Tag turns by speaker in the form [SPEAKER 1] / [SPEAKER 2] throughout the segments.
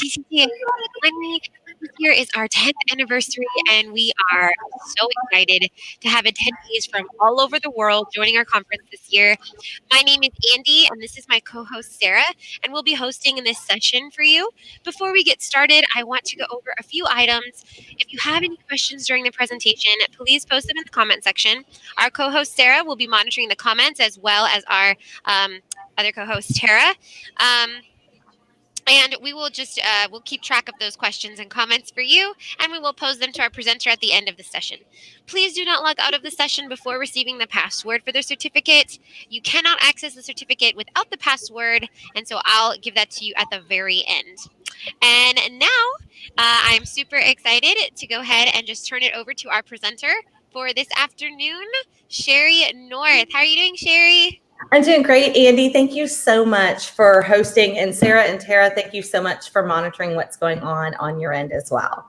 [SPEAKER 1] TCT Academy. This year is our 10th anniversary, and we are so excited to have attendees from all over the world joining our conference this year. My name is Andy, and this is my co-host Sarah, and we'll be hosting this session for you. Before we get started, I want to go over a few items. If you have any questions during the presentation, please post them in the comment section. Our co-host Sarah will be monitoring the comments as well as our other co-host Tara. And we will just we'll keep track of those questions and comments for you, and we will pose them to our presenter at the end of the session. Please do not log out of the session before receiving the password for the certificate. You cannot access the certificate without the password, and so I'll give that to you at the very end. And now I'm super excited to go ahead and just turn it over to our presenter for this afternoon, Shari North. How are you doing, Shari?
[SPEAKER 2] I'm doing great, Andy. Thank you so much for hosting. And Sarah and Tara, thank you so much for monitoring what's going on your end as well.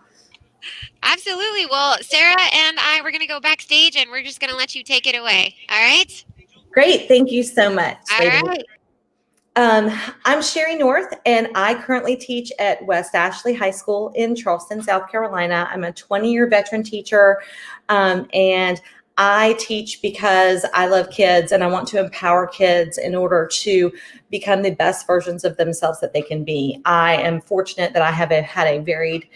[SPEAKER 1] Absolutely. Well, Sarah and I, we're going to go backstage and we're just going to let you take it away. All right?
[SPEAKER 2] Great. Thank you so much.
[SPEAKER 1] All right.
[SPEAKER 2] I'm Shari North, and I currently teach at West Ashley High School in Charleston, South Carolina. I'm a 20-year veteran teacher, and I teach because I love kids and I want to empower kids in order to become the best versions of themselves that they can be. I am fortunate that I have had a varied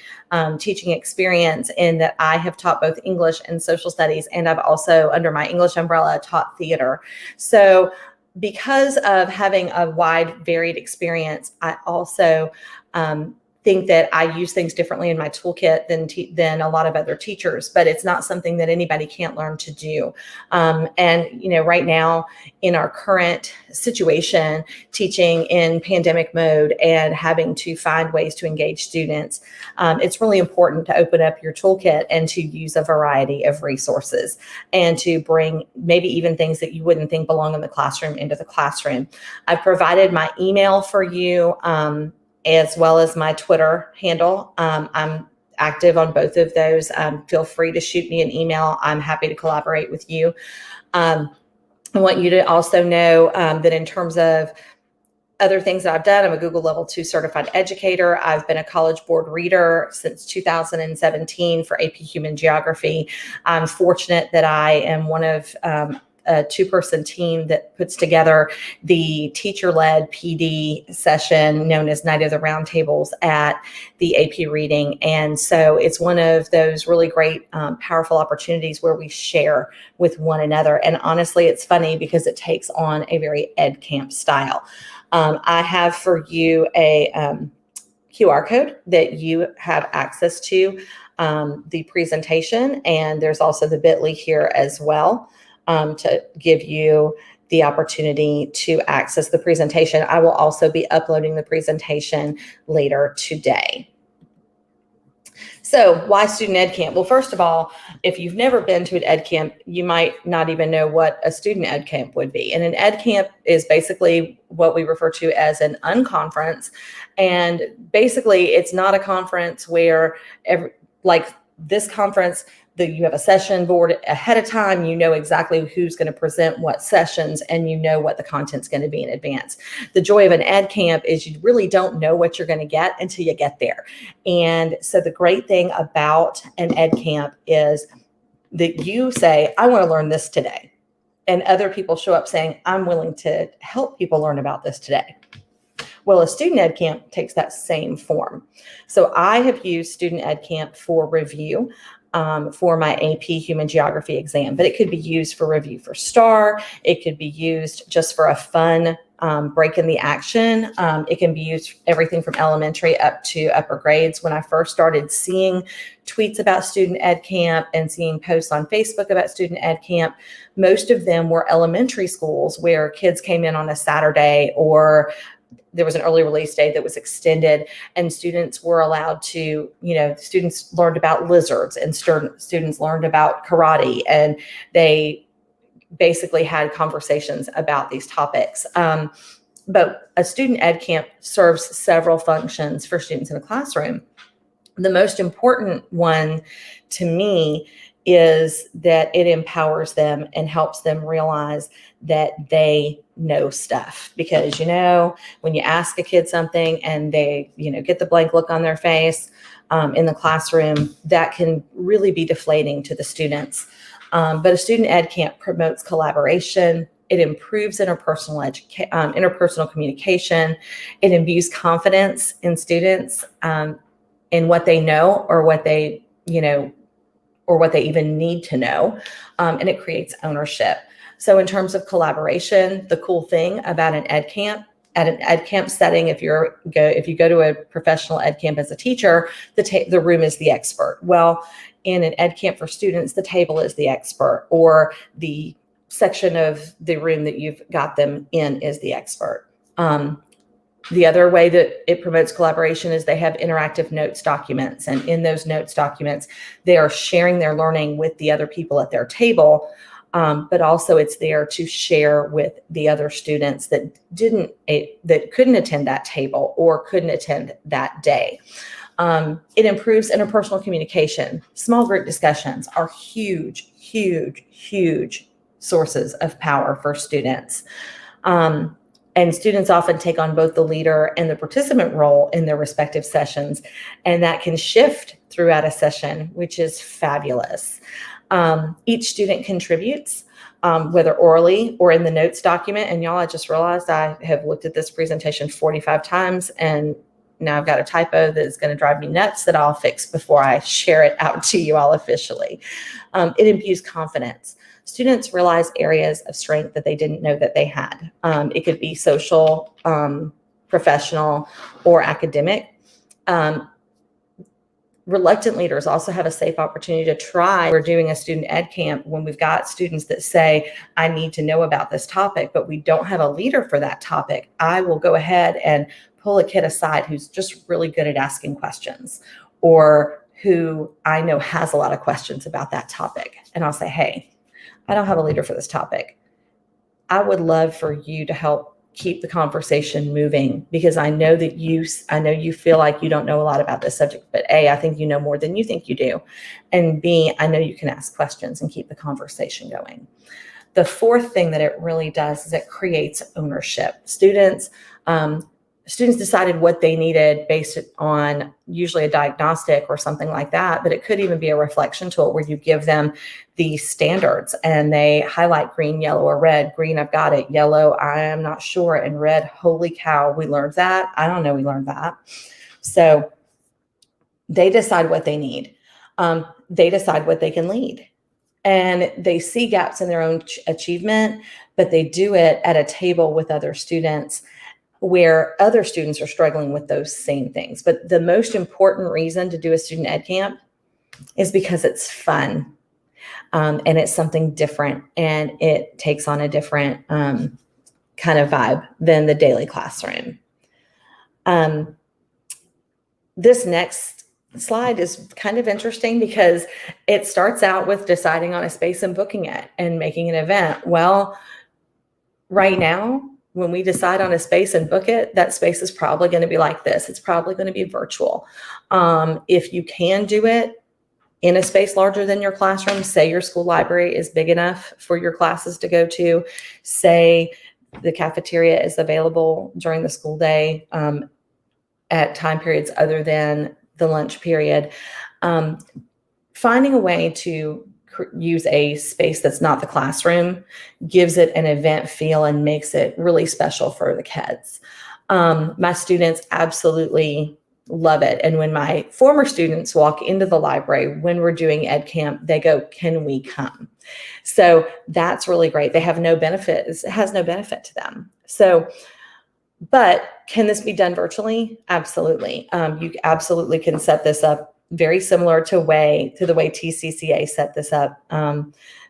[SPEAKER 2] teaching experience in that I have taught both English and social studies, and I've also, under my English umbrella, taught theater. So because of having a wide, varied experience, I also think that I use things differently in my toolkit than a lot of other teachers, but it's not something that anybody can't learn to do. And, right now in our current situation, teaching in pandemic mode and having to find ways to engage students, it's really important to open up your toolkit and to use a variety of resources and to bring maybe even things that you wouldn't think belong in the classroom into the classroom. I've provided my email for you, as well as my Twitter handle. I'm active on both of those. Feel free to shoot me an email. I'm happy to collaborate with you. I want you to also know that in terms of other things that I've done, I'm a Google Level 2 certified educator. I've been a College Board reader since 2017 for AP Human Geography. I'm fortunate that I am one of a two-person team that puts together the teacher-led PD session known as Night of the Roundtables at the AP Reading. And so it's one of those really great, powerful opportunities where we share with one another. And honestly, it's funny because it takes on a very EdCamp style. I have for you a QR code that you have access to the presentation, and there's also the bit.ly here as well. To give you the opportunity to access the presentation. I will also be uploading the presentation later today. So why Student EdCamp? Well, first of all, if you've never been to an EdCamp, you might not even know what a Student EdCamp would be. And an EdCamp is basically what we refer to as an unconference. And basically, it's not a conference where like this conference, you have a session board ahead of time, you know exactly who's going to present what sessions, and you know what the content's going to be in advance. The joy of an EdCamp is you really don't know what you're going to get until you get there. And so the great thing about an EdCamp is that you say, I want to learn this today. And other people show up saying, I'm willing to help people learn about this today. Well, a Student EdCamp takes that same form. So I have used Student EdCamp for review for my AP Human Geography exam, but it could be used for review for STAR. It could be used just for a fun break in the action. It can be used everything from elementary up to upper grades. When I first started seeing tweets about Student EdCamp and seeing posts on Facebook about Student EdCamp, most of them were elementary schools where kids came in on a Saturday, or there was an early release day that was extended, and students were allowed to, students learned about lizards, and students learned about karate, and they basically had conversations about these topics. But a Student EdCamp serves several functions for students in a classroom. The most important one to me is that it empowers them and helps them realize that they know stuff, because, when you ask a kid something and they, get the blank look on their face in the classroom, that can really be deflating to the students. But a student ed camp promotes collaboration. It improves interpersonal communication. It imbues confidence in students in what they know, or what they, or what they even need to know. And it creates ownership. So in terms of collaboration, the cool thing about an ed camp, at an ed camp setting, if you go to a professional ed camp as a teacher, the room is the expert. Well, in an ed camp for students, the table is the expert, or the section of the room that you've got them in is the expert. The other way that it promotes collaboration is they have interactive notes documents. And in those notes documents, they are sharing their learning with the other people at their table. But also it's there to share with the other students that couldn't attend that table or couldn't attend that day. It improves interpersonal communication. Small group discussions are huge, huge, huge sources of power for students. And students often take on both the leader and the participant role in their respective sessions. And that can shift throughout a session, which is fabulous. Each student contributes, whether orally or in the notes document. And y'all, I just realized I have looked at this presentation 45 times, and now I've got a typo that is going to drive me nuts that I'll fix before I share it out to you all officially. It imbues confidence. Students realize areas of strength that they didn't know that they had. It could be social, professional, or academic. Reluctant leaders also have a safe opportunity to try. We're doing a student ed camp when we've got students that say, I need to know about this topic, but we don't have a leader for that topic. I will go ahead and pull a kid aside who's just really good at asking questions, or who I know has a lot of questions about that topic. And I'll say, hey, I don't have a leader for this topic. I would love for you to help keep the conversation moving, because I know you feel like you don't know a lot about this subject, but A, I think you know more than you think you do. And B, I know you can ask questions and keep the conversation going. The fourth thing that it really does is it creates ownership. Students decided what they needed based on usually a diagnostic or something like that, but it could even be a reflection tool where you give them the standards and they highlight green, yellow, or red. Green, I've got it. Yellow, I am not sure. And red, holy cow, we learned that. I don't know, we learned that. So they decide what they need. They decide what they can lead. And they see gaps in their own achievement, but they do it at a table with other students where other students are struggling with those same things. But the most important reason to do a student ed camp is because it's fun, and it's something different, and it takes on a different kind of vibe than the daily classroom. This next slide is kind of interesting because it starts out with deciding on a space and booking it and making an event. Well, right now, when we decide on a space and book it, that space is probably going to be like this. It's probably going to be virtual. If you can do it in a space larger than your classroom, say your school library is big enough for your classes to go to, say the cafeteria is available during the school day at time periods other than the lunch period, finding a way to use a space that's not the classroom gives it an event feel and makes it really special for the kids. My students absolutely love it. And when my former students walk into the library when we're doing ed camp, they go, can we come? So that's really great. They have no benefit. It has no benefit to them. So, but can this be done virtually? Absolutely. You absolutely can set this up very similar to the way TCCA set this up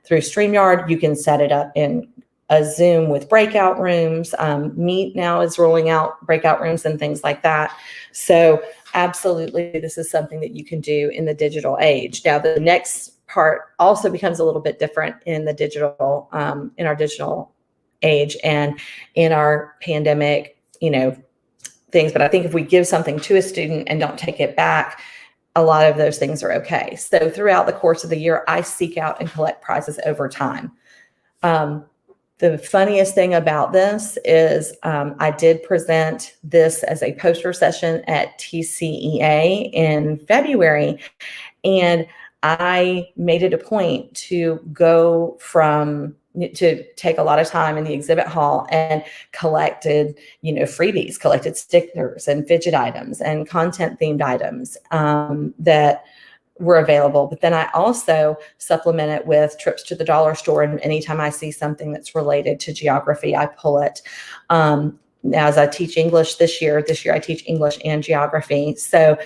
[SPEAKER 2] through StreamYard. You can set it up in a Zoom with breakout rooms. Meet now is rolling out breakout rooms and things like that. So absolutely, this is something that you can do in the digital age. Now, the next part also becomes a little bit different in the digital, in our digital age and in our pandemic, things. But I think if we give something to a student and don't take it back, a lot of those things are okay. So throughout the course of the year, I seek out and collect prizes over time. The funniest thing about this is I did present this as a poster session at TCEA in February, and I made it a point to take a lot of time in the exhibit hall and collected, freebies, collected stickers and fidget items and content themed items that were available. But then I also supplement it with trips to the dollar store. And anytime I see something that's related to geography, I pull it. Now, as I teach English this year I teach English and geography. So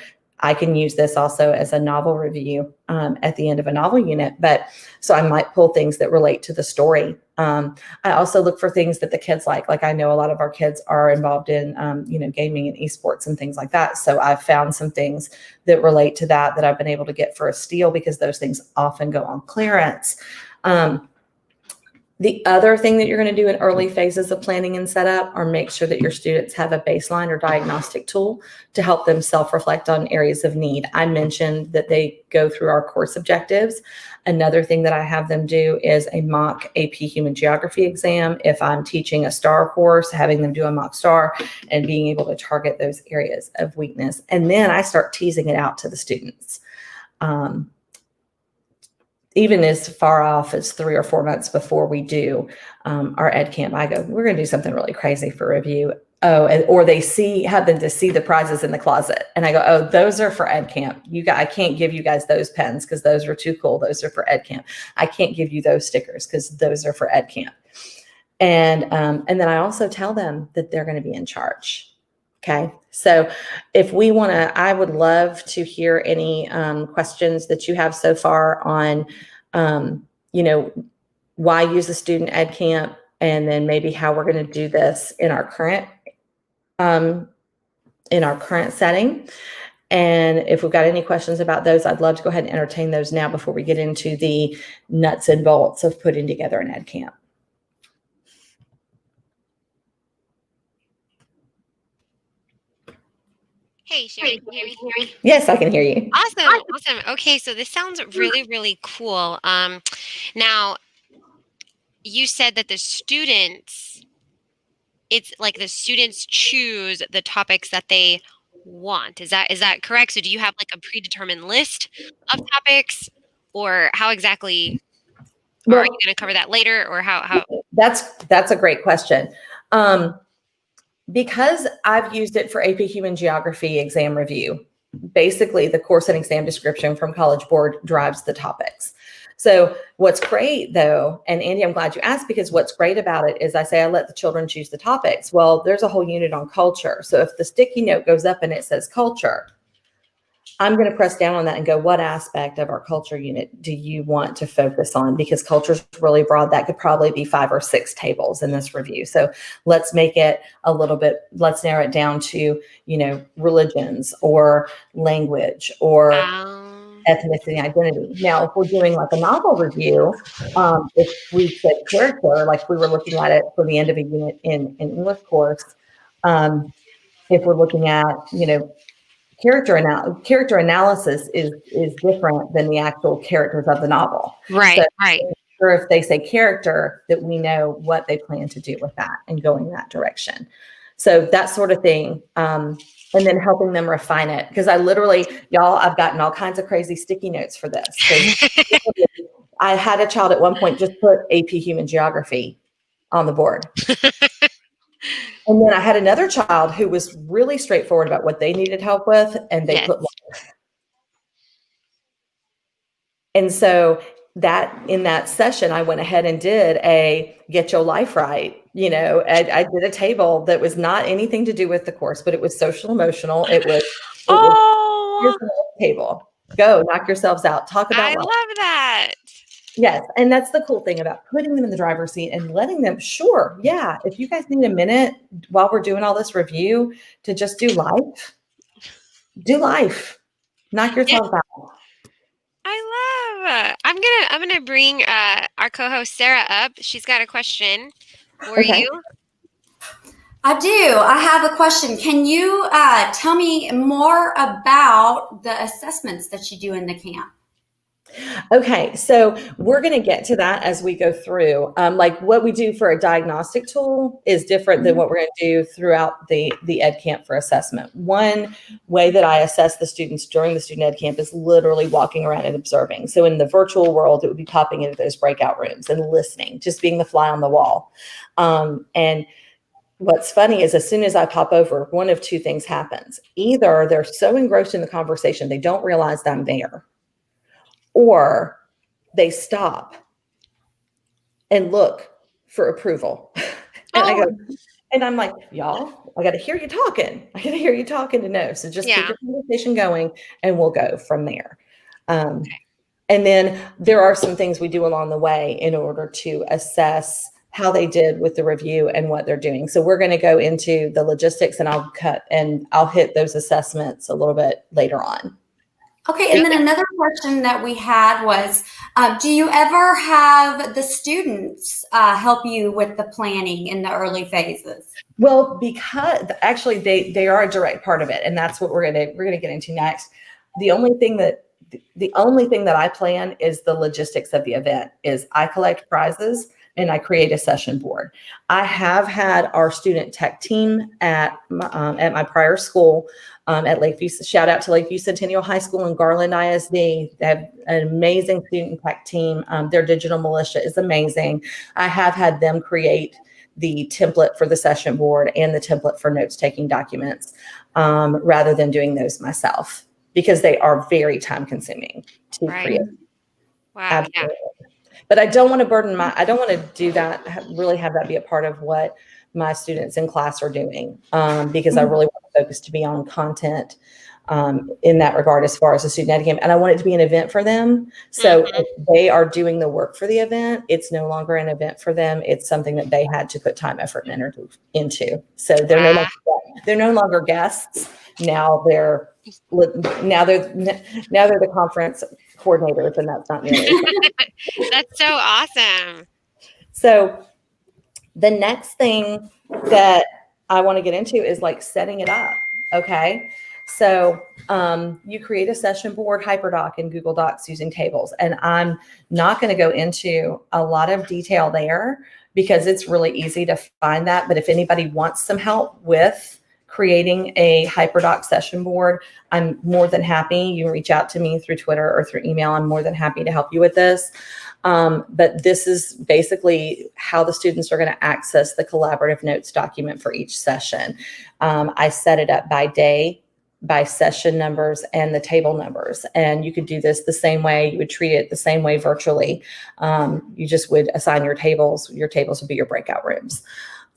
[SPEAKER 2] I can use this also as a novel review at the end of a novel unit. But so I might pull things that relate to the story. I also look for things that the kids like. Like I know a lot of our kids are involved in, gaming and esports and things like that. So I've found some things that relate to that I've been able to get for a steal because those things often go on clearance. The other thing that you're going to do in early phases of planning and setup are make sure that your students have a baseline or diagnostic tool to help them self-reflect on areas of need. I mentioned that they go through our course objectives. Another thing that I have them do is a mock AP Human Geography exam. If I'm teaching a STAR course, having them do a mock STAR and being able to target those areas of weakness. And then I start teasing it out to the students. Even as far off as 3 or 4 months before we do our EdCamp, I go, we're going to do something really crazy for review. Or they happen to see the prizes in the closet. And I go, oh, those are for EdCamp. I can't give you guys those pens because those are too cool. Those are for EdCamp. I can't give you those stickers because those are for EdCamp. And then I also tell them that they're going to be in charge. Okay. So if we want to, I would love to hear any questions that you have so far on, why use a Student EdCamp, and then maybe how we're going to do this in our current setting. And if we've got any questions about those, I'd love to go ahead and entertain those now before we get into the nuts and bolts of putting together an EdCamp.
[SPEAKER 1] Hey, Shari, can you hear me?
[SPEAKER 2] Yes, I can hear you.
[SPEAKER 1] Awesome. Okay, so this sounds really, really cool. Now, you said that it's like the students choose the topics that they want. Is that correct? So do you have like a predetermined list of topics, or how exactly, or are you going to cover that later, or how?
[SPEAKER 2] That's a great question. Because I've used it for AP Human Geography exam review, basically the course and exam description from College Board drives the topics. So what's great though, and Andy, I'm glad you asked, because what's great about it is I say I let the children choose the topics. Well, there's a whole unit on culture. So if the sticky note goes up and it says culture, I'm going to press down on that and go, what aspect of our culture unit do you want to focus on? Because culture is really broad. That could probably be 5 or 6 tables in this review. So let's make it let's narrow it down to, religions or language or ethnicity and identity. Now, if we're doing like a novel review, if we said character, like we were looking at it for the end of a unit in English course, if we're looking at, character analysis is different than the actual characters of the novel.
[SPEAKER 1] Right.
[SPEAKER 2] Or if they say character, that we know what they plan to do with that and go in that direction. So that sort of thing. And then helping them refine it. Because I've gotten all kinds of crazy sticky notes for this. I had a child at one point just put AP Human Geography on the board. And then I had another child who was really straightforward about what they needed help with, and they put life. And so in that session, I went ahead and did a get your life right. I did a table that was not anything to do with the course, but it was social emotional. It was here's the table. Go knock yourselves out. Talk about life.
[SPEAKER 1] I love that.
[SPEAKER 2] Yes. And that's the cool thing about putting them in the driver's seat and letting them, sure. Yeah. If you guys need a minute while we're doing all this review to just do life, knock yourself out.
[SPEAKER 1] I love. I'm gonna bring our co-host Sarah up. She's got a question for you.
[SPEAKER 3] I do. I have a question. Can you tell me more about the assessments that you do in the camp?
[SPEAKER 2] Okay, so we're going to get to that as we go through. Like what we do for a diagnostic tool is different than what we're going to do throughout the EdCamp for assessment. One way that I assess the students during the Student EdCamp is literally walking around and observing. So in the virtual world, it would be popping into those breakout rooms and listening, just being the fly on the wall. And what's funny is as soon as I pop over, one of two things happens. Either they're so engrossed in the conversation, they don't realize that I'm there, or they stop and look for approval. And I go, and I'm like, y'all, I got to hear you talking. I got to hear you talking to know. So just keep the conversation going and we'll go from there. And then there are some things we do along the way in order to assess how they did with the review and what they're doing. So we're going to go into the logistics and I'll hit those assessments a little bit later on.
[SPEAKER 3] Okay, and then another question that we had was, do you ever have the students help you with the planning in the early phases?
[SPEAKER 2] Well, because actually they are a direct part of it, and that's what we're gonna get into next. The only thing that I plan is the logistics of the event. Is I collect prizes and I create a session board. I have had our student tech team at my prior school. At Lakeview, shout out to Lakeview Centennial High School and Garland ISD. They have an amazing student tech team. Their digital militia is amazing. I have had them create the template for the session board and the template for notes taking documents rather than doing those myself because they are very time consuming to create.
[SPEAKER 1] Wow.
[SPEAKER 2] Absolutely. Yeah. But I don't want to I don't want to do that, really have that be a part of what my students in class are doing because I really want the focus to be on content in that regard as far as the Student EdCamp. And I want it to be an event for them. So if they are doing the work for the event, it's no longer an event for them. It's something that they had to put time, effort, and energy into. So they're no longer guests. Now they're the conference coordinators, and that's not nearly.
[SPEAKER 1] That's so awesome.
[SPEAKER 2] So the next thing that I want to get into is like setting it up. Okay. So you create a session board, HyperDoc, and Google Docs using tables. And I'm not going to go into a lot of detail there because it's really easy to find that. But if anybody wants some help with creating a HyperDoc session board, I'm more than happy. You can reach out to me through Twitter or through email. I'm more than happy to help you with this. But this is basically how the students are going to access the collaborative notes document for each session. I set it up by day, by session numbers, and the table numbers. And you could do this the same way. You would treat it the same way virtually. You just would assign your tables. Your tables would be your breakout rooms.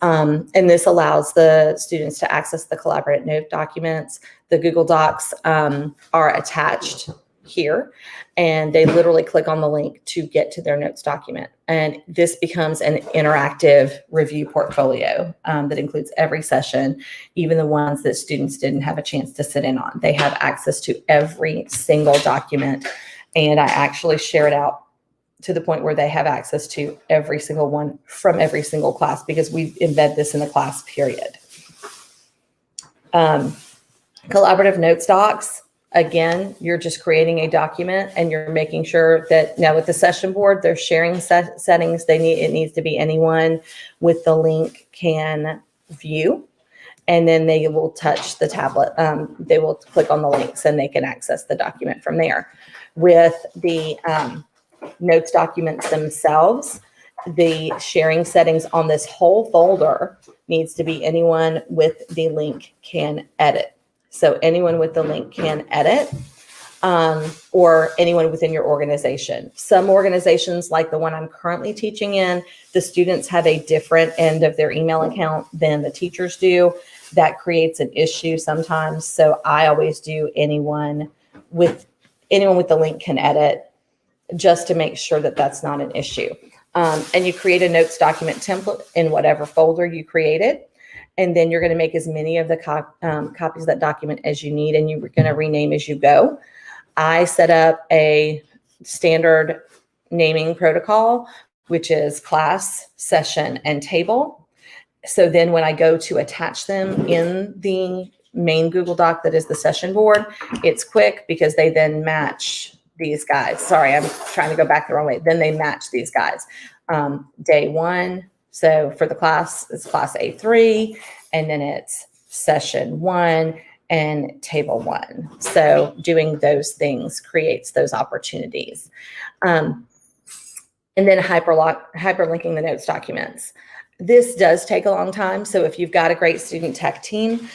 [SPEAKER 2] And this allows the students to access the collaborative note documents. The Google Docs are attached here, and they literally click on the link to get to their notes document. And this becomes an interactive review portfolio that includes every session, even the ones that students didn't have a chance to sit in on. They have access to every single document, and I actually share it out to the point where they have access to every single one from every single class because we embed this in the class period. Collaborative notes docs. Again, you're just creating a document and you're making sure that now with the session board, they're sharing settings. It needs to be anyone with the link can view, and then they will touch the tablet. They will click on the links and they can access the document from there. With the notes documents themselves, the sharing settings on this whole folder needs to be anyone with the link can edit. So anyone with the link can edit, or anyone within your organization. Some organizations, like the one I'm currently teaching in, the students have a different end of their email account than the teachers do. That creates an issue sometimes. So I always do anyone with the link can edit, just to make sure that that's not an issue. And you create a notes document template in whatever folder you created. And then you're going to make as many of the copies of that document as you need, and you're going to rename as you go. I set up a standard naming protocol, which is class, session, and table. So then when I go to attach them in the main Google Doc that is the session board, it's quick because they then match these guys. Sorry, I'm trying to go back the wrong way. Then they match these guys. Day one, so for the class, it's class A3, and then it's session 1 and table 1. So doing those things creates those opportunities. And then hyperlinking the notes documents. This does take a long time. So if you've got a great student tech team,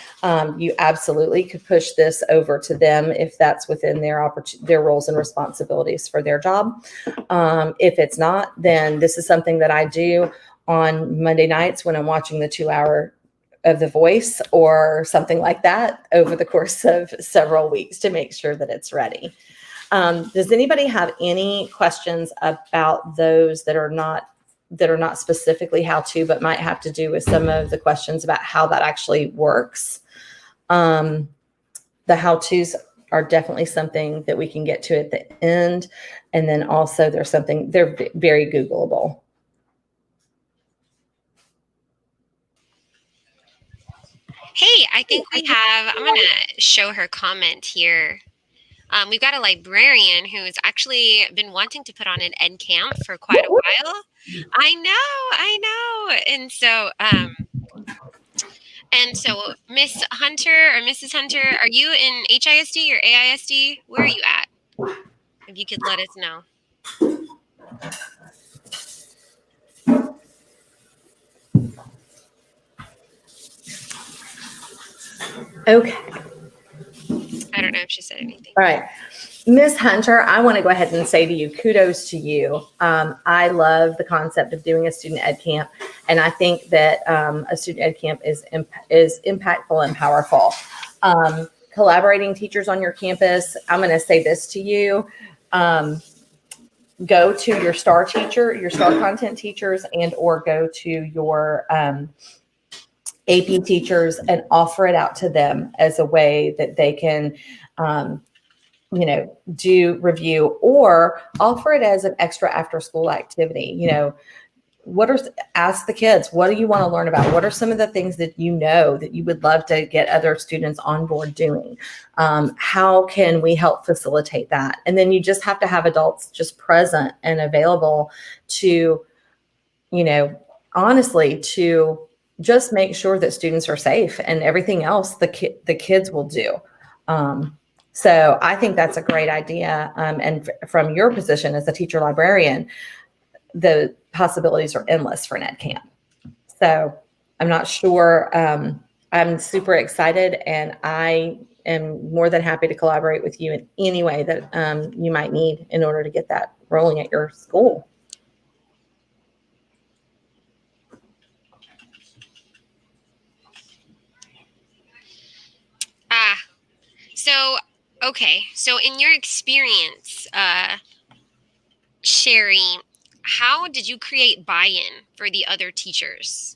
[SPEAKER 2] you absolutely could push this over to them if that's within their roles and responsibilities for their job. If it's not, then this is something that I do on Monday nights when I'm watching the 2-hour of The Voice or something like that over the course of several weeks to make sure that it's ready. Does anybody have any questions about those that are not specifically how to, but might have to do with some of the questions about how that actually works? The how-tos are definitely something that we can get to at the end. And then also they're very Googleable.
[SPEAKER 1] Hey, I think I'm going to show her comment here. We've got a librarian who's actually been wanting to put on an EdCamp for quite a while. I know. And so Miss Hunter or Mrs. Hunter, are you in HISD or AISD? Where are you at? If you could let us know.
[SPEAKER 2] Okay.
[SPEAKER 1] I don't know if she said anything.
[SPEAKER 2] All right. Ms. Hunter, I want to go ahead and say to you, kudos to you. I love the concept of doing a student ed camp, and I think that a student ed camp is impactful and powerful. Collaborating teachers on your campus, I'm going to say this to you. Go to your star content teachers, and or go to your AP teachers and offer it out to them as a way that they can do review, or offer it as an extra after school activity. Ask the kids, what do you want to learn about? What are some of the things that you would love to get other students on board doing? How can we help facilitate that? And then you just have to have adults just present and available to, honestly, to just make sure that students are safe, and everything else the kids will do. So I think that's a great idea. And from your position as a teacher librarian, the possibilities are endless for EdCamp. So I'm not sure. I'm super excited, and I am more than happy to collaborate with you in any way that you might need in order to get that rolling at your school.
[SPEAKER 1] So in your experience, Shari, how did you create buy-in for the other teachers?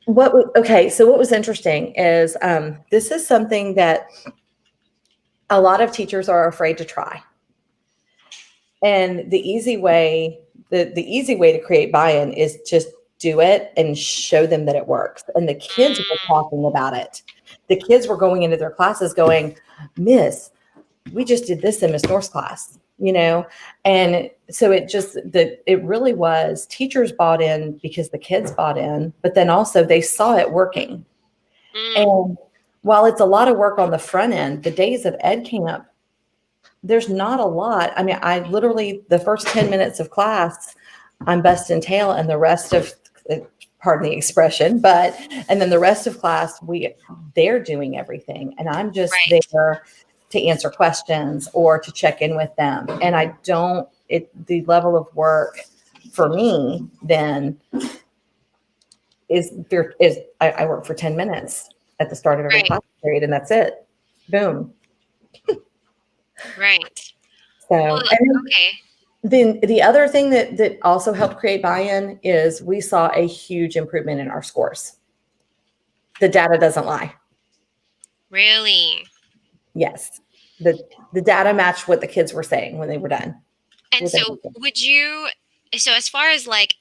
[SPEAKER 2] So what was interesting is this is something that a lot of teachers are afraid to try. And the easy way to create buy-in is just do it and show them that it works. And the kids were talking about it. The kids were going into their classes going, Miss, we just did this in Miss North's class, and so it really was teachers bought in because the kids bought in, but then also they saw it working. And while it's a lot of work on the front end, the days of EdCamp, there's not a lot. I mean, I literally, the first 10 minutes of class, I'm busting tail, and the rest of, pardon the expression, and then the rest of class, they're doing everything. And I'm just there to answer questions or to check in with them. And the level of work for me then is I work for 10 minutes at the start of every class period, and that's it. Boom.
[SPEAKER 1] Right.
[SPEAKER 2] So, then the other thing that also helped create buy-in is we saw a huge improvement in our scores. The data doesn't lie.
[SPEAKER 1] Really?
[SPEAKER 2] Yes. The data matched what the kids were saying when they were done.
[SPEAKER 1] And so as far as like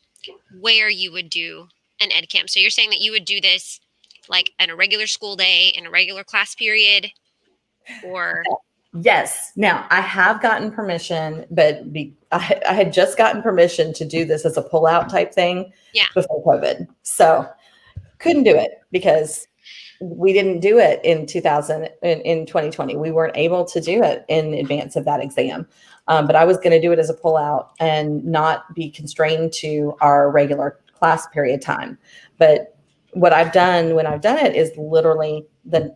[SPEAKER 1] where you would do an EdCamp, so you're saying that you would do this like on a regular school day in a regular class period, or?
[SPEAKER 2] Yes. Now I have gotten permission, but I had just gotten permission to do this as a pull-out type thing
[SPEAKER 1] Yeah.
[SPEAKER 2] before COVID. So couldn't do it because we didn't do it in 2020. We weren't able to do it in advance of that exam. But I was going to do it as a pull-out and not be constrained to our regular class period time. But what I've done when I've done it is literally the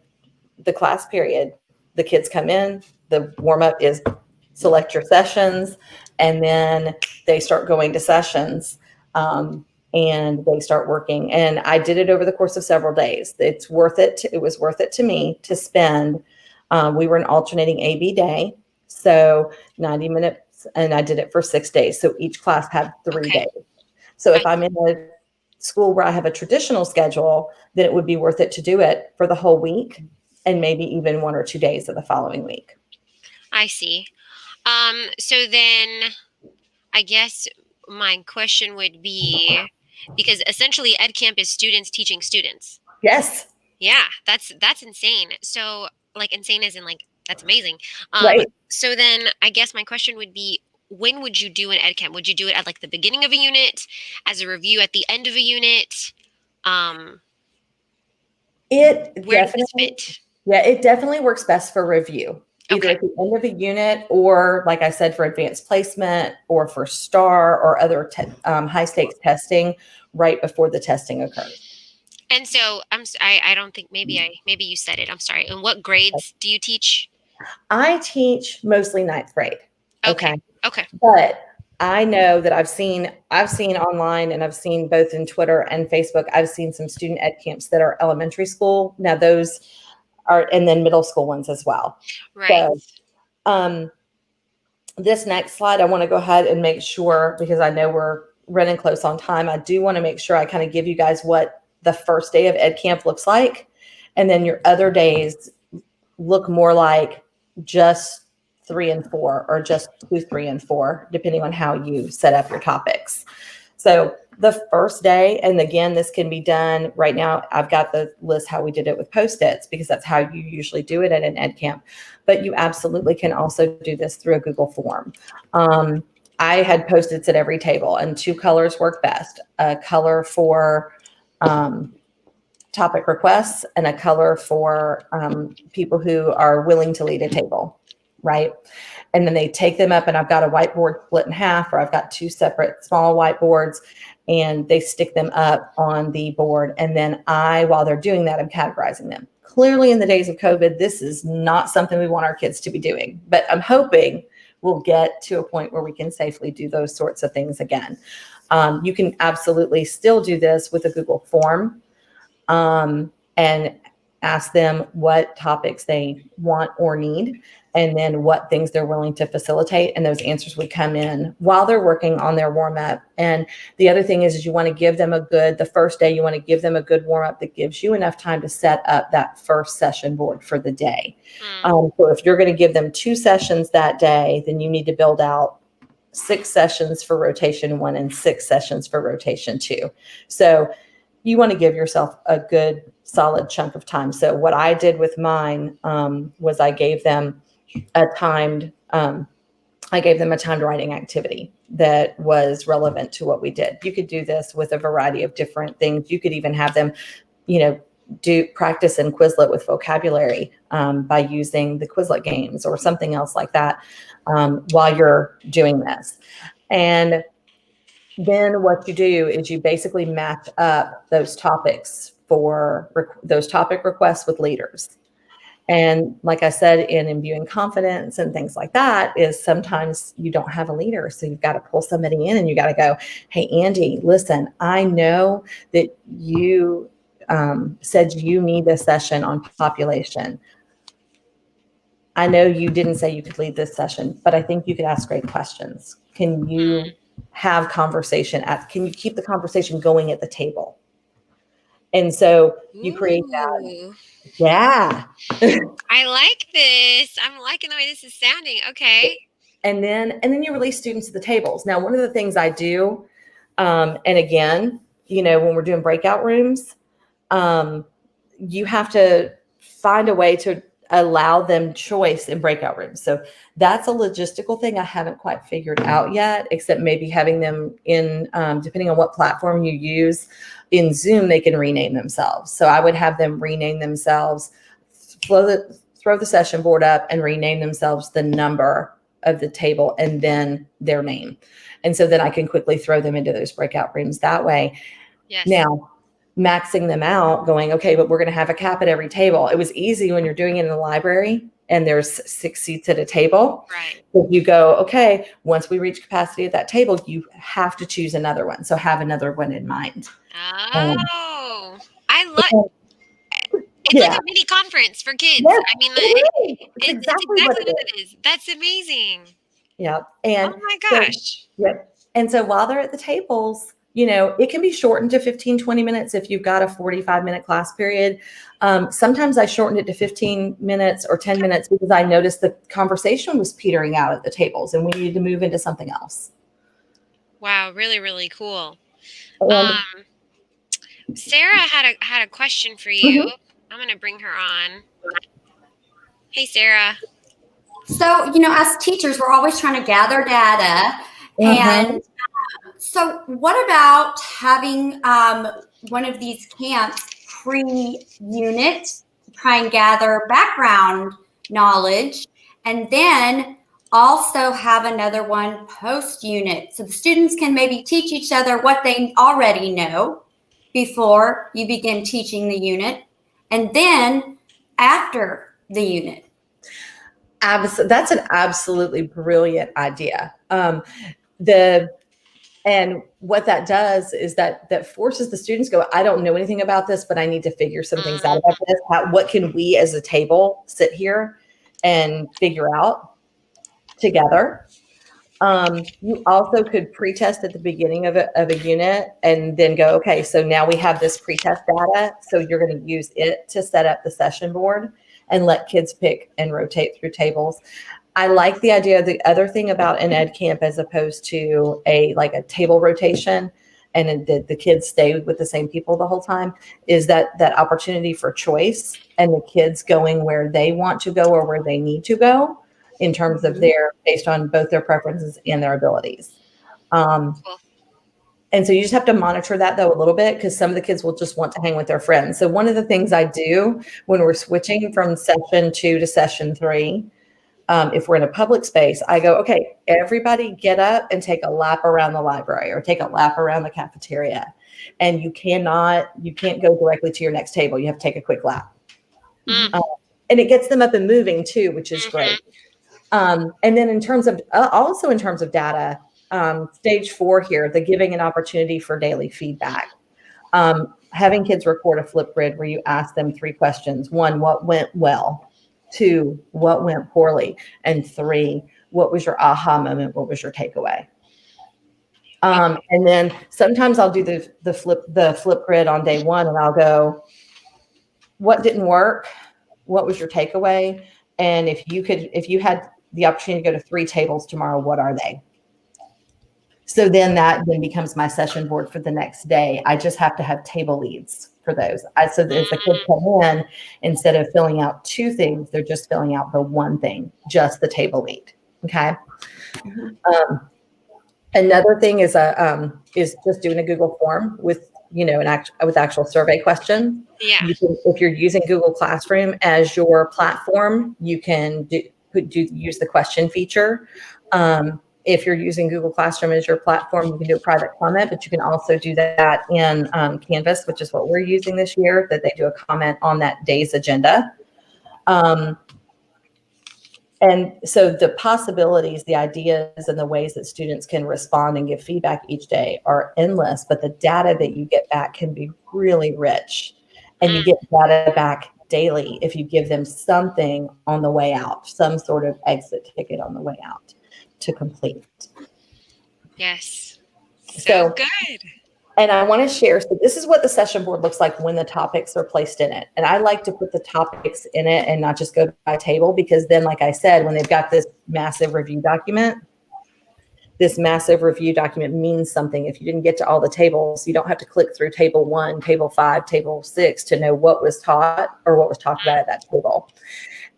[SPEAKER 2] class period. The kids come in, the warm-up is select your sessions, and then they start going to sessions, and they start working. And I did it over the course of several days. It's worth it. It was worth it to me to spend. We were an alternating A-B day, so 90 minutes, and I did it for 6 days. So each class had 3
[SPEAKER 1] Okay.
[SPEAKER 2] days. So if I'm in a school where I have a traditional schedule, then it would be worth it to do it for the whole week and maybe even 1 or 2 days of the following week.
[SPEAKER 1] I see. So then I guess my question would be, because essentially EdCamp is students teaching students.
[SPEAKER 2] Yes.
[SPEAKER 1] Yeah, that's insane. So like insane as in like that's amazing.
[SPEAKER 2] Right.
[SPEAKER 1] So then I guess my question would be, when would you do an EdCamp? Would you do it at like the beginning of a unit, as a review at the end of a unit?
[SPEAKER 2] It
[SPEAKER 1] Where does this
[SPEAKER 2] definitely,
[SPEAKER 1] fit?
[SPEAKER 2] yeah, it definitely works best for review, either
[SPEAKER 1] Okay.
[SPEAKER 2] at the end of a unit or, like I said, for advanced placement or for STAR or other high stakes testing right before the testing occurs.
[SPEAKER 1] And so I don't think maybe you said it. I'm sorry. And what grades do you teach?
[SPEAKER 2] I teach mostly ninth grade.
[SPEAKER 1] Okay. Okay.
[SPEAKER 2] But I know that I've seen online, and I've seen both in Twitter and Facebook, I've seen some student ed camps that are elementary school. Now those are, and then middle school ones as well.
[SPEAKER 1] Right.
[SPEAKER 2] So, this next slide, I want to go ahead and make sure, because I know we're running close on time. I do want to make sure I kind of give you guys what the first day of ed camp looks like. And then your other days look more like just 3 and 4, or just 2, 3, and 4, depending on how you set up your topics. So the first day, and again, this can be done right now. I've got the list how we did it with Post-its, because that's how you usually do it at an ed camp. But you absolutely can also do this through a Google form. I had Post-its at every table, and 2 colors work best: a color for topic requests and a color for people who are willing to lead a table, right? And then they take them up, and I've got a whiteboard split in half, or I've got 2 separate small whiteboards, and they stick them up on the board. And then while they're doing that, I'm categorizing them. Clearly, in the days of COVID, this is not something we want our kids to be doing, but I'm hoping we'll get to a point where we can safely do those sorts of things again. You can absolutely still do this with a Google form, and ask them what topics they want or need, and then what things they're willing to facilitate. And those answers would come in while they're working on their warm up. And the other thing is you want to give them the first day, you want to give them a good warm up that gives you enough time to set up that first session board for the day. So if you're going to give them 2 sessions that day, then you need to build out 6 sessions for rotation 1 and 6 sessions for rotation 2. So you want to give yourself a good solid chunk of time. So what I did with mine was I gave them a timed writing activity that was relevant to what we did. You could do this with a variety of different things. You could even have them, do practice in Quizlet with vocabulary by using the Quizlet games or something else like that while you're doing this. And then what you do is you basically match up those topics for those topic requests with leaders. And like I said, in imbuing confidence and things like that, is sometimes you don't have a leader. So you've got to pull somebody in, and you got to go, hey, Andy, listen, I know that you said you need a session on population. I know you didn't say you could lead this session, but I think you could ask great questions. Can you have conversation can you keep the conversation going at the table? And so you create that. Yeah.
[SPEAKER 1] I like this. I'm liking the way this is sounding. Okay.
[SPEAKER 2] And then you release students to the tables. Now, one of the things I do, and again, when we're doing breakout rooms, you have to find a way to allow them choice in breakout rooms. So that's a logistical thing I haven't quite figured out yet, except maybe having them in, depending on what platform you use, in Zoom, they can rename themselves. So I would have them rename themselves, throw the session board up and rename themselves the number of the table and then their name. And so then I can quickly throw them into those breakout rooms that way.
[SPEAKER 1] Yes.
[SPEAKER 2] Now, maxing them out, going, okay, but we're going to have a cap at every table. It was easy when you're doing it in the library and there's 6 seats at a table.
[SPEAKER 1] Right.
[SPEAKER 2] But you go, okay, once we reach capacity at that table, you have to choose another one. So have another one in mind.
[SPEAKER 1] Oh, I love. It's like a mini conference for kids.
[SPEAKER 2] Yes,
[SPEAKER 1] I mean,
[SPEAKER 2] it's
[SPEAKER 1] exactly what it is. That's amazing.
[SPEAKER 2] Yeah. And
[SPEAKER 1] oh my gosh.
[SPEAKER 2] And so while they're at the tables, it can be shortened to 15, 20 minutes if you've got a 45-minute class period. Sometimes I shortened it to 15 minutes or 10 minutes because I noticed the conversation was petering out at the tables and we needed to move into something else.
[SPEAKER 1] Wow. Really, really cool.
[SPEAKER 2] And,
[SPEAKER 1] Sarah had a question for you.
[SPEAKER 2] Mhm.
[SPEAKER 1] I'm going to bring her on. Hey, Sarah.
[SPEAKER 3] So, as teachers, we're always trying to gather data. And so what about having one of these camps pre-unit to try and gather background knowledge, and then also have another one post-unit so the students can maybe teach each other what they already know before you begin teaching the unit, and then after the unit?
[SPEAKER 2] That's an absolutely brilliant idea. And what that does is that forces the students to go, I don't know anything about this, but I need to figure some things out about this. What can we as a table sit here and figure out together? You also could pre-test at the beginning of a unit and then go, okay, so now we have this pre-test data. So you're going to use it to set up the session board and let kids pick and rotate through tables. I like the idea. The other thing about an ed camp, as opposed to a table rotation and the kids stay with the same people the whole time, is that opportunity for choice and the kids going where they want to go or where they need to go in terms of based on both their preferences and their abilities. And so you just have to monitor that though a little bit, because some of the kids will just want to hang with their friends. So one of the things I do when we're switching from session 2 to session 3, if we're in a public space, I go, okay, everybody get up and take a lap around the library or take a lap around the cafeteria. And you can't go directly to your next table. You have to take a quick lap. And it gets them up and moving too, which is great. And then in terms of data, stage 4 here, the giving an opportunity for daily feedback. Having kids record a Flipgrid where you ask them 3 questions. 1, what went well? 2, what went poorly? And 3, what was your aha moment? What was your takeaway? And then sometimes I'll do the Flipgrid on day 1 and I'll go, what didn't work? What was your takeaway? And if you had the opportunity to go to 3 tables tomorrow, what are they? So then that becomes my session board for the next day. I just have to have table leads for those. So that as the kids come in, instead of filling out 2 things, they're just filling out the 1 thing, just the table lead. Okay. Another thing is just doing a Google form with with actual survey questions.
[SPEAKER 1] Yeah.
[SPEAKER 2] If you're using Google Classroom as your platform, you can use the question feature. If you're using Google Classroom as your platform, you can do a private comment, but you can also do that in Canvas, which is what we're using this year, that they do a comment on that day's agenda. And so the possibilities, the ideas, and the ways that students can respond and give feedback each day are endless, but the data that you get back can be really rich. And you get data back daily if you give them something on the way out, some sort of exit ticket on the way out to complete.
[SPEAKER 1] Yes. So good.
[SPEAKER 2] And I want to share, so this is what the session board looks like when the topics are placed in it. And I like to put the topics in it and not just go by table, because then, like I said, when they've got this massive review document means something. If you didn't get to all the tables, you don't have to click through table 1, table 5, table 6 to know what was taught or what was talked about at that table.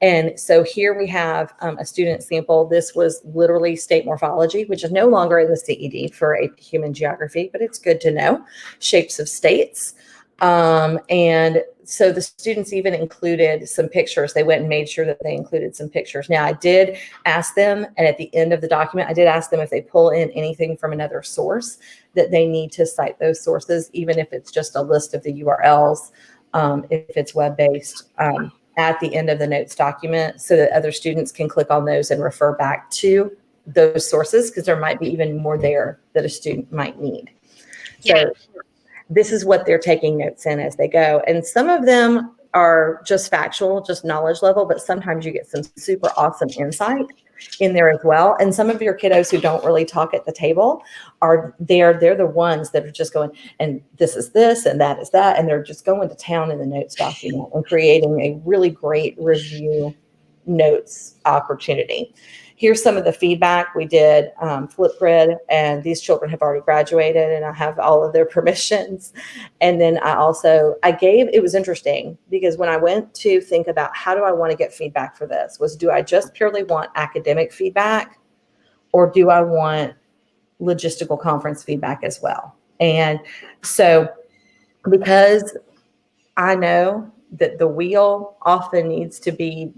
[SPEAKER 2] And so here we have a student sample. This was literally state morphology, which is no longer in the CED for a human geography, but it's good to know. Shapes of states. And so the students even included some pictures. They went and made sure that they included some pictures. Now, I did ask them, and at the end of the document, I did ask them if they pull in anything from another source, that they need to cite those sources, even if it's just a list of the URLs, if it's web-based, at the end of the notes document, so that other students can click on those and refer back to those sources, because there might be even more there that a student might need.
[SPEAKER 1] Yeah.
[SPEAKER 2] So this is what they're taking notes in as they go. And some of them are just factual, just knowledge level, but sometimes you get some super awesome insight in there as well. And some of your kiddos who don't really talk at the table are there. They're the ones that are just going, and this is this, and that is that. And they're just going to town in the notes document and creating a really great review notes opportunity. Here's some of the feedback. We did Flipgrid, and these children have already graduated, and I have all of their permissions. And then it was interesting, because when I went to think about how do I want to get feedback for this, do I just purely want academic feedback, or do I want logistical conference feedback as well? And so, because I know that the wheel often needs to be,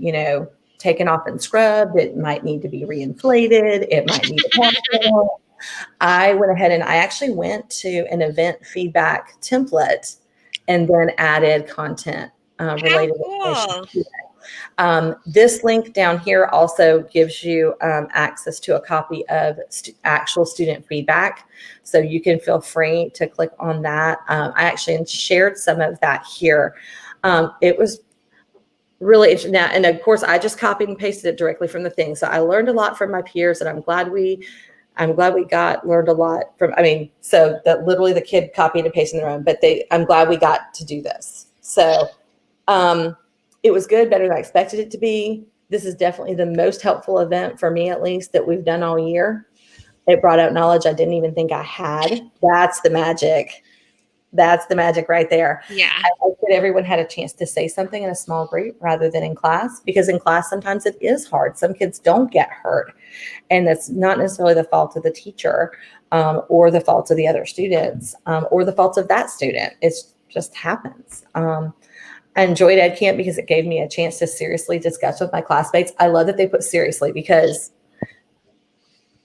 [SPEAKER 2] taken off and scrubbed. It might need to be reinflated. It might need a platform. I went ahead and I actually went to an event feedback template and then added content related information to it. This link down here also gives you access to a copy of actual student feedback. So you can feel free to click on that. I actually shared some of that here. It was really interesting. Now, and of course, I just copied and pasted it directly from the thing. So I learned a lot from my peers, and I'm glad we learned a lot from, so that literally the kid copied and pasted their own, but I'm glad we got to do this. So it was good, better than I expected it to be. This is definitely the most helpful event for me, at least, that we've done all year. It brought out knowledge I didn't even think I had. That's the magic. That's the magic right there.
[SPEAKER 1] Yeah.
[SPEAKER 2] I hope that everyone had a chance to say something in a small group rather than in class, because in class, sometimes it is hard. Some kids don't get heard, and that's not necessarily the fault of the teacher or the fault of the other students or the fault of that student. It just happens. I enjoyed EdCamp because it gave me a chance to seriously discuss with my classmates. I love that they put seriously, because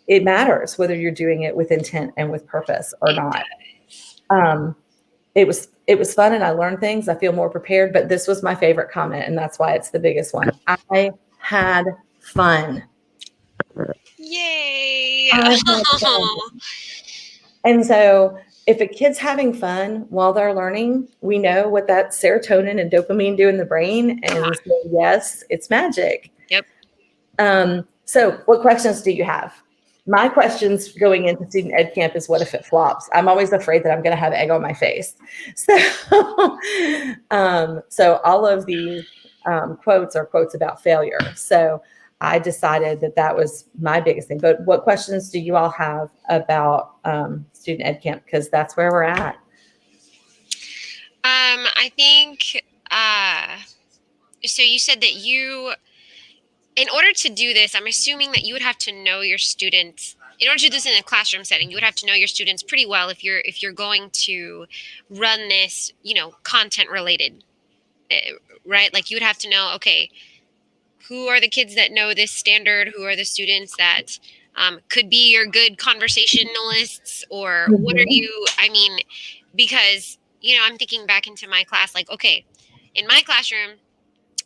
[SPEAKER 2] it matters whether you're doing it with intent and with purpose or not. It was fun, and I learned things. I feel more prepared, but this was my favorite comment, and that's why it's the biggest one. I had fun.
[SPEAKER 1] Yay.
[SPEAKER 2] I had fun. And so if a kid's having fun while they're learning, we know what that serotonin and dopamine do in the brain. And so, yes, it's magic.
[SPEAKER 1] Yep.
[SPEAKER 2] So what questions do you have? My questions going into Student EdCamp is, what if it flops? I'm always afraid that I'm going to have egg on my face. So all of these quotes are quotes about failure. So I decided that was my biggest thing. But what questions do you all have about Student EdCamp? Because that's where we're at.
[SPEAKER 1] I think, so you said that in order to do this, I'm assuming that you would have to know your students. In order to do this in a classroom setting, you would have to know your students pretty well if you're going to run this, content related, right? Like, you would have to know, okay, who are the kids that know this standard? Who are the students that could be your good conversationalists? Or what are you, because, I'm thinking back into my class, like, okay, in my classroom,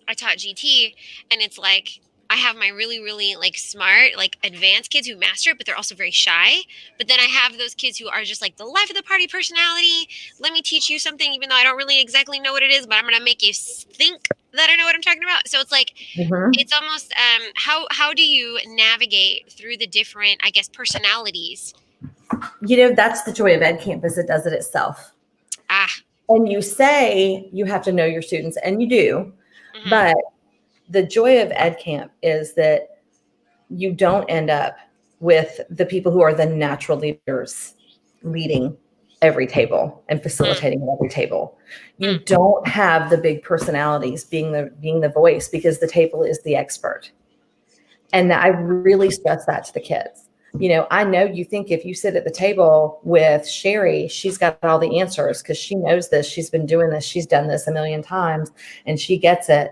[SPEAKER 1] I taught GT, and it's like, I have my really, really smart, advanced kids who master it, but they're also very shy. But then I have those kids who are just the life of the party personality. Let me teach you something, even though I don't really exactly know what it is, but I'm going to make you think that I know what I'm talking about. So it's it's almost, how do you navigate through the different, personalities?
[SPEAKER 2] That's the joy of EdCamp, is it does it itself. And you say you have to know your students, and you do, but the joy of EdCamp is that you don't end up with the people who are the natural leaders leading every table and facilitating at every table. You don't have the big personalities being the voice, because the table is the expert. And I really stress that to the kids. I know you think if you sit at the table with Shari, she's got all the answers because she knows this. She's been doing this. She's done this a million times and she gets it.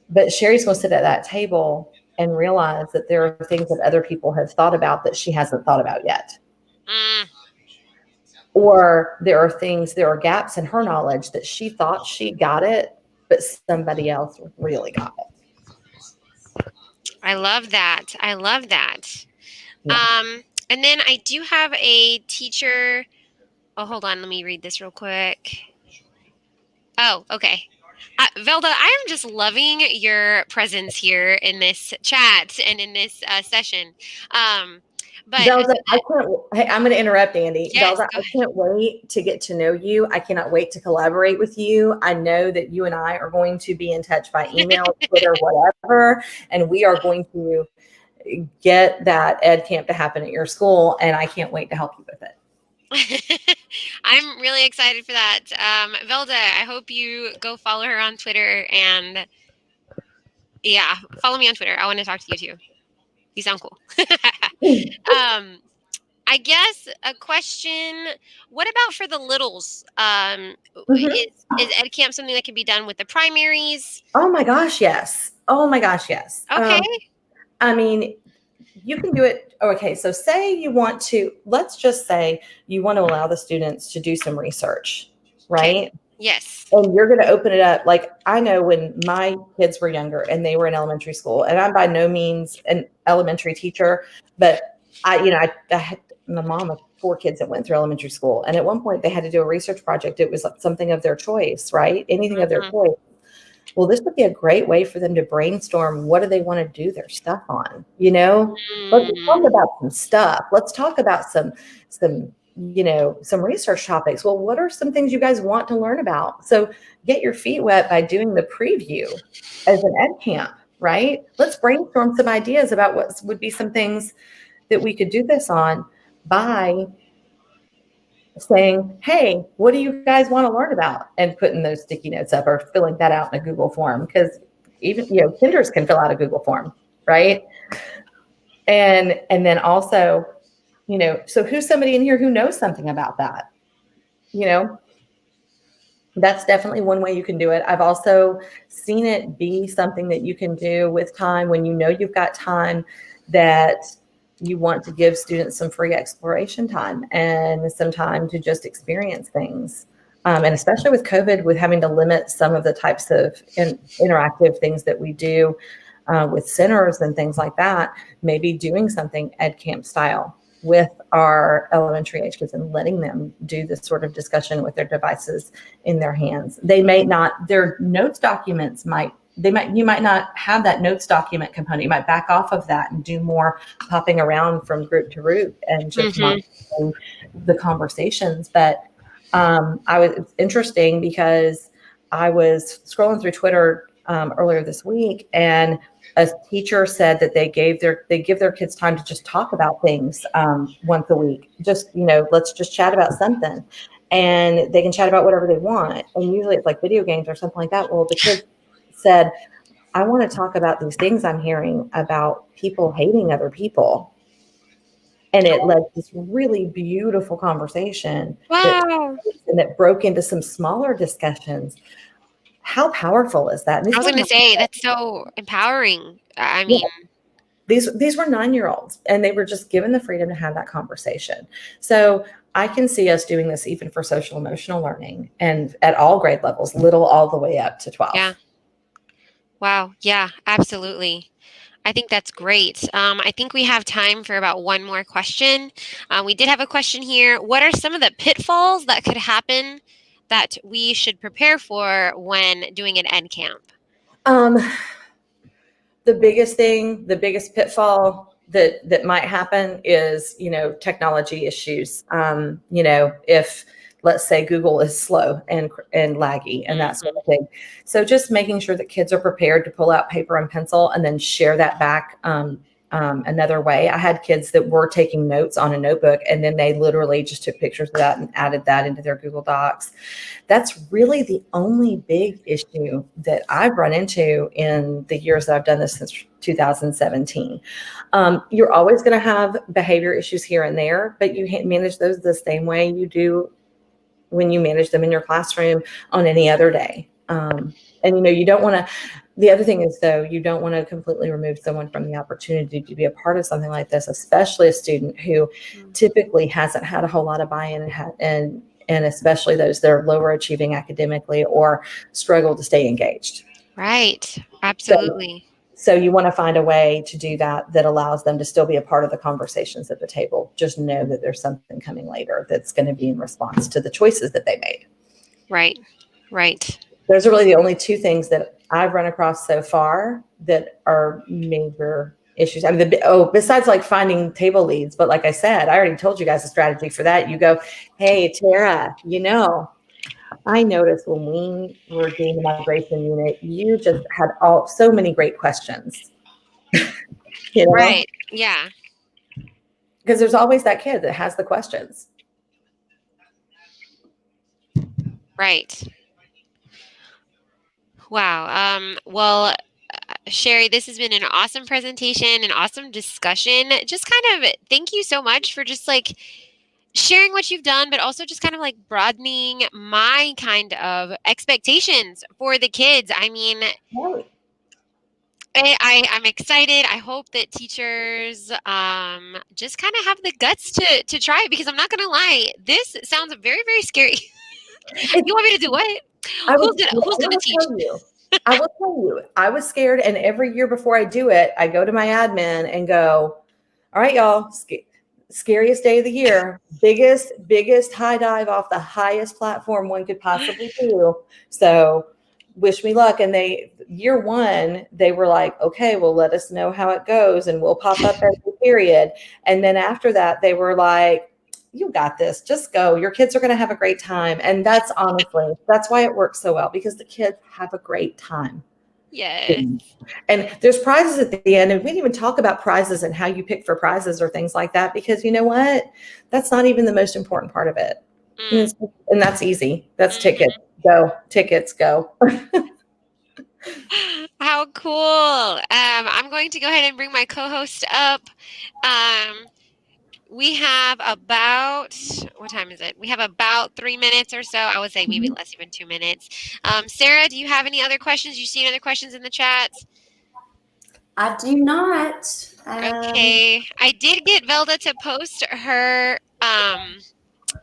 [SPEAKER 2] But Shari's going to sit at that table and realize that there are things that other people have thought about that she hasn't thought about yet. Or there are gaps in her knowledge that she thought she got it, but somebody else really got it.
[SPEAKER 1] I love that.
[SPEAKER 2] Yeah.
[SPEAKER 1] And then I do have a teacher. Oh, hold on. Let me read this real quick. Oh, okay. Velda, I am just loving your presence here in this chat and in this session. But
[SPEAKER 2] Velda, I'm going to interrupt, Andy.
[SPEAKER 1] Yes,
[SPEAKER 2] Velda, I can't wait to get to know you. I cannot wait to collaborate with you. I know that you and I are going to be in touch by email, Twitter, whatever, and we are going to get that ed camp to happen at your school, and I can't wait to help you with it.
[SPEAKER 1] I'm really excited for that. Velda, I hope you go follow her on Twitter, and yeah, follow me on Twitter. I want to talk to you too. You sound cool. I guess a question, what about for the littles? Is EdCamp something that can be done with the primaries?
[SPEAKER 2] Oh my gosh, yes.
[SPEAKER 1] Okay.
[SPEAKER 2] I mean, you can do it. Okay, so let's just say you want to allow the students to do some research, right?
[SPEAKER 1] Okay. Yes.
[SPEAKER 2] And you're going to open it up. Like, I know when my kids were younger and they were in elementary school, and I'm by no means an elementary teacher, but I had my mom of 4 kids that went through elementary school. And at one point they had to do a research project. It was something of their choice, right? Anything of their choice. Well, this would be a great way for them to brainstorm. What do they want to do their stuff on? Let's talk about some stuff. Let's talk about some research topics. Well, what are some things you guys want to learn about? So get your feet wet by doing the preview as an ed camp, right? Let's brainstorm some ideas about what would be some things that we could do this on by saying, hey, what do you guys want to learn about? And putting those sticky notes up or filling that out in a Google form, because even, kinders can fill out a Google form, right? And then also, so who's somebody in here who knows something about that? That's definitely one way you can do it. I've also seen it be something that you can do with time when you've got time that you want to give students some free exploration time and some time to just experience things. And especially with COVID, with having to limit some of the types of interactive things that we do with centers and things like that, maybe doing something ed camp style with our elementary age kids and letting them do this sort of discussion with their devices in their hands. They may not, their notes documents you might not have that notes document component. You might back off of that and do more popping around from group to group and just monitoring the conversations. But it's interesting because I was scrolling through Twitter earlier this week, and a teacher said that they give their kids time to just talk about things once a week. Just, let's just chat about something, and they can chat about whatever they want. And usually it's like video games or something like that. Well, the kids said, I want to talk about these things I'm hearing about people hating other people. And it led to this really beautiful conversation.
[SPEAKER 1] Wow.
[SPEAKER 2] that broke into some smaller discussions. How powerful is that?
[SPEAKER 1] I was going to say, that's so empowering. I mean,
[SPEAKER 2] these were 9-year-olds, and they were just given the freedom to have that conversation. So I can see us doing this even for social emotional learning and at all grade levels, little all the way up to 12.
[SPEAKER 1] Yeah. Wow. Yeah, absolutely. I think that's great. I think we have time for about one more question. We did have a question here. What are some of the pitfalls that could happen that we should prepare for when doing an ed camp?
[SPEAKER 2] The biggest pitfall that might happen is, technology issues. If, let's say, Google is slow and laggy and that sort of thing. So just making sure that kids are prepared to pull out paper and pencil and then share that back another way. I had kids that were taking notes on a notebook, and then they literally just took pictures of that and added that into their Google Docs. That's really the only big issue that I've run into in the years that I've done this since 2017. You're always going to have behavior issues here and there, but you manage those the same way you do when you manage them in your classroom on any other day. And you don't want to, the other thing is though, you don't want to completely remove someone from the opportunity to be a part of something like this, especially a student who typically hasn't had a whole lot of buy-in and especially those that are lower achieving academically or struggle to stay engaged.
[SPEAKER 1] Right. Absolutely.
[SPEAKER 2] So you want to find a way to do that allows them to still be a part of the conversations at the table. Just know that there's something coming later that's going to be in response to the choices that they made.
[SPEAKER 1] Right. Right.
[SPEAKER 2] Those are really the only two things that I've run across so far that are major issues. I mean, besides like finding table leads, but like I said, I already told you guys the strategy for that. You go, hey, Tara, I noticed when we were doing the migration unit, you just had so many great questions.
[SPEAKER 1] Right. Yeah.
[SPEAKER 2] Because there's always that kid that has the questions.
[SPEAKER 1] Right. Wow. Well, Shari, this has been an awesome presentation, an awesome discussion. Just kind of thank you so much for just like sharing what you've done, but also just kind of like broadening my kind of expectations for the kids. I mean, I'm excited. I hope that teachers just kind of have the guts to try it, because I'm not going to lie, this sounds very, very scary. You want me to do what? Who's going to teach?
[SPEAKER 2] I will tell you, I was scared. And every year before I do it, I go to my admin and go, all right, y'all, scariest day of the year, biggest high dive off the highest platform one could possibly do. So wish me luck. And year one, they were like, okay, well, let us know how it goes and we'll pop up every period. And then after that, they were like, you got this, just go. Your kids are going to have a great time. And that's why it works so well, because the kids have a great time.
[SPEAKER 1] Yes.
[SPEAKER 2] And there's prizes at the end. And we didn't even talk about prizes and how you pick for prizes or things like that, because you know what? That's not even the most important part of it. And that's easy. That's tickets. Go.
[SPEAKER 1] How cool. I'm going to go ahead and bring my co-host up. We have about, what time is it? We have about 3 minutes or so. I would say maybe less, even 2 minutes. Sarah, do you have any other questions? You see any other questions in the chat?
[SPEAKER 3] I do not.
[SPEAKER 1] Okay. I did get Velda to post her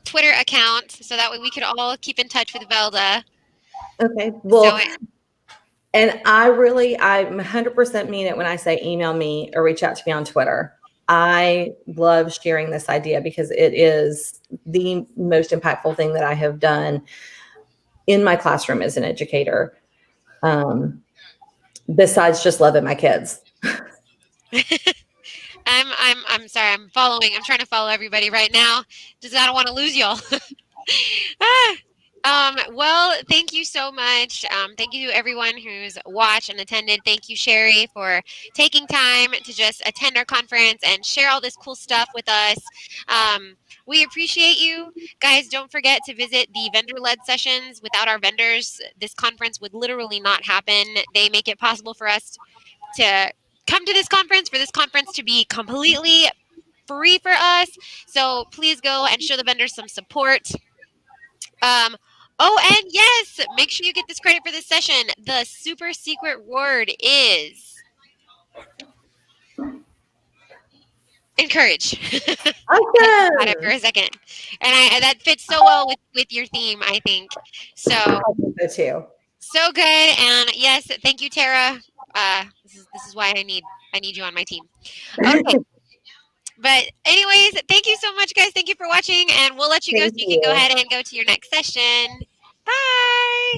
[SPEAKER 1] Twitter account, so that way we could all keep in touch with Velda.
[SPEAKER 2] Okay. Well, and I 100% mean it when I say email me or reach out to me on Twitter. I love sharing this idea because it is the most impactful thing that I have done in my classroom as an educator, besides just loving my kids.
[SPEAKER 1] I'm sorry. I'm trying to follow everybody right now. I don't want to lose y'all. Well, thank you so much. Thank you to everyone who's watched and attended. Thank you, Shari, for taking time to just attend our conference and share all this cool stuff with us. We appreciate you. Guys, don't forget to visit the vendor-led sessions. Without our vendors, this conference would literally not happen. They make it possible for us to come to this conference, for this conference to be completely free for us. So please go and show the vendors some support. And yes, make sure you get this credit for this session. The super secret word is encourage. I thought it for a second, and that fits so well with your theme, I think. So
[SPEAKER 2] I think so too.
[SPEAKER 1] So good, and yes, thank you, Tara. This is why I need you on my team. Okay. But anyways, thank you so much, guys. Thank you for watching, and we'll let you go so you can go ahead and go to your next session. Bye.